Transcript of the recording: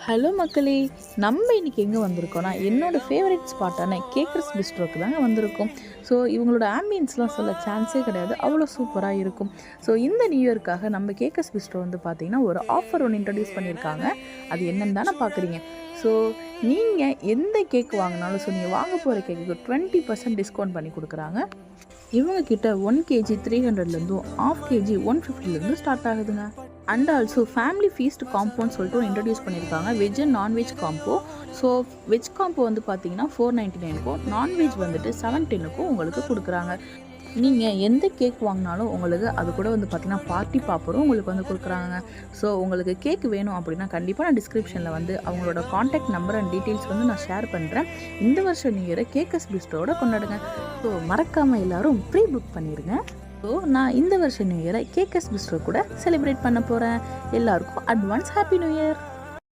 Hello மக்களே! நம்ம இன்னைக்கு எங்கே வந்திருக்கோம்னா, என்னோட ஃபேவரைட் ஸ்பாட்டான கேக்கர்ஸ் பிஸ்ட்ரோக்கு தாங்க வந்திருக்கோம். ஸோ இவங்களோட ஆம்பியன்ஸ்லாம் சொல்ல சான்ஸே கிடையாது. அவ்வளோ சூப்பரா இருக்கும். ஸோ இந்த நியூ இயர்க்காக நம்ம கேக்கர்ஸ் பிஸ்ட்ரோ வந்து பார்த்தீங்கன்னா, ஒரு ஆஃபர் ஒண்ணு இன்ட்ரோடியூஸ் பண்ணியிருக்காங்க. அது என்னன்னு தானே பார்க்குறீங்க. ஸோ நீங்க எந்த கேக் வாங்குனாலும், நீங்க வாங்க போற கேக்குக்கு 20% டிஸ்கவுண்ட் பண்ணி குடுக்குறாங்க. இவங்க கிட்ட 1 கேஜி 300லேருந்தும், 1/2 கேஜி 150லேருந்து ஸ்டார்ட் ஆகுதுங்க. அண்ட் ஆல்சோ ஃபேமிலி ஃபீஸ்ட் காம்போன்னு சொல்லிட்டு ஒன்று இன்ட்ரடியூஸ் பண்ணியிருக்காங்க. Veg and non veg combo. So veg combo வந்து பார்த்தீங்கன்னா 499க்கும், நான்வெஜ் வந்துட்டு 710க்கும் உங்களுக்கு கொடுக்குறாங்க. நீங்கள் எந்த கேக் வாங்கினாலும் உங்களுக்கு அது கூட வந்து பார்த்தீங்கன்னா பார்ட்டி பாப்பரும் உங்களுக்கு வந்து கொடுக்குறாங்க. ஸோ உங்களுக்கு கேக் வேணும் அப்படின்னா கண்டிப்பாக நான் டிஸ்கிரிப்ஷனில் வந்து அவங்களோட காண்டாக்ட் நம்பர் அண்ட் டீட்டெயில்ஸ் வந்து நான் ஷேர் பண்ணுறேன். இந்த வருஷம் நியூ இயரை கேக்கர்ஸ் பிஸ்ட்ரோட கொண்டாடுங்க. ஸோ மறக்காமல் எல்லாரும் ப்ரீ புக் பண்ணிடுங்க. ஸோ நான் இந்த வருஷம் நியூ இயரை கேக்கர்ஸ் பிஸ்ட்ரோ கூட செலிப்ரேட் பண்ண போகிறேன். எல்லாருக்கும் அட்வான்ஸ் ஹாப்பி நியூ இயர்.